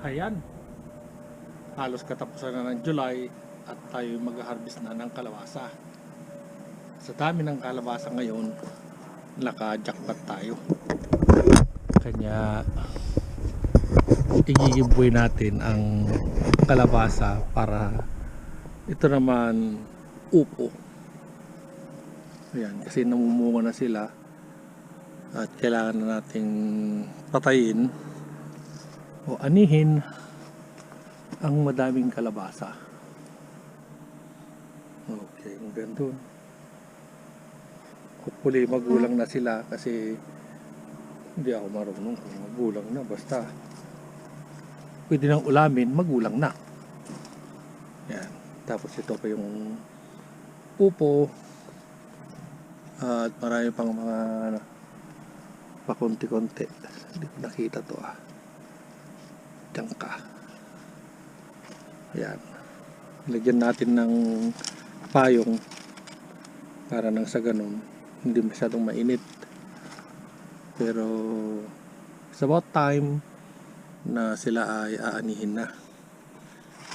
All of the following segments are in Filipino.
Ayan, halos katapusan na ng July at tayo mag-harvest na ng kalabasa. Sa dami ng kalabasa ngayon, naka-jackpot tayo. Kanya i-giveaway natin ang kalabasa para ito naman upo. Ayan, kasi namumunga na sila at kailangan na nating patayin o anihin ang madaming kalabasa. Okay, ang ganda. Hopefully magulang na sila kasi hindi ako marunong kung magulang na, basta pwede nang ulamin, magulang na. Yan. Tapos ito pa yung upo at marami pang mga pakunti-kunti. Hindi ko nakita to Diyan ka. Ayan. Lagyan natin ng payong para nang sa ganun hindi masyadong mainit. Pero it's about time na sila ay aanihin na.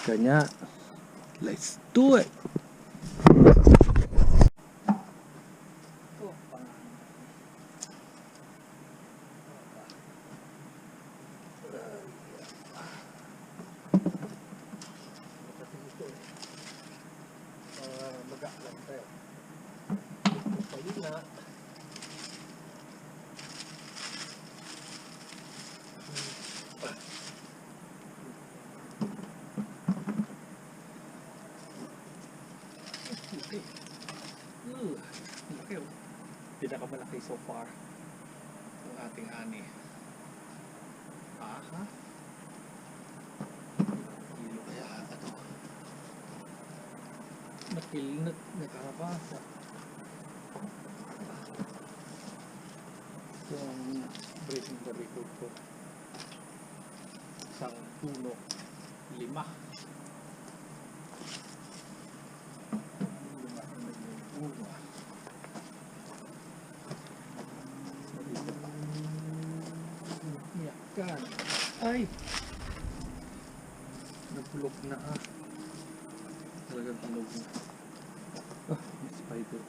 Kanya, let's do it! Mag-aalam tayo. Pwede na. Laki oh. Pinakamalaki so far ang ating ani. Aha. Kilo kaya ata to. Nakilnat na kalabasa. Ito ang breaking the record ko. Isang puno, 5. Yan. Ay! Nabulok na Talagang tulog na. May spider.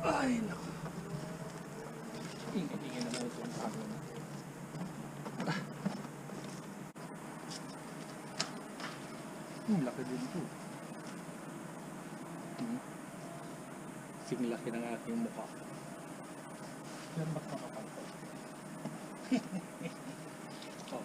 Ay, naku. Ingin-ingin naman itong tago na. Laki din ito. Singlaki ng aking mukha. Yan ba't makapanto? Oh.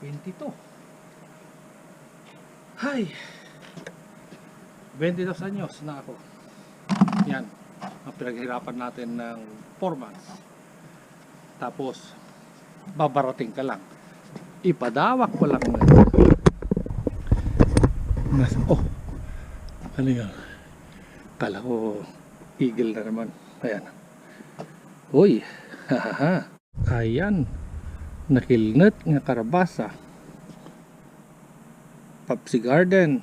22. Hay! 22 anyos na ako. Yan. Ang pinaghirapan natin ng 4 months. Tapos, babarating ka lang. Ipadawak ko lang. Oh! Ano yan? Kala ko eagle na naman. Ayan. Uy! Hahaha! Ayan. Nakilnat nga karabasa. Papsi Garden.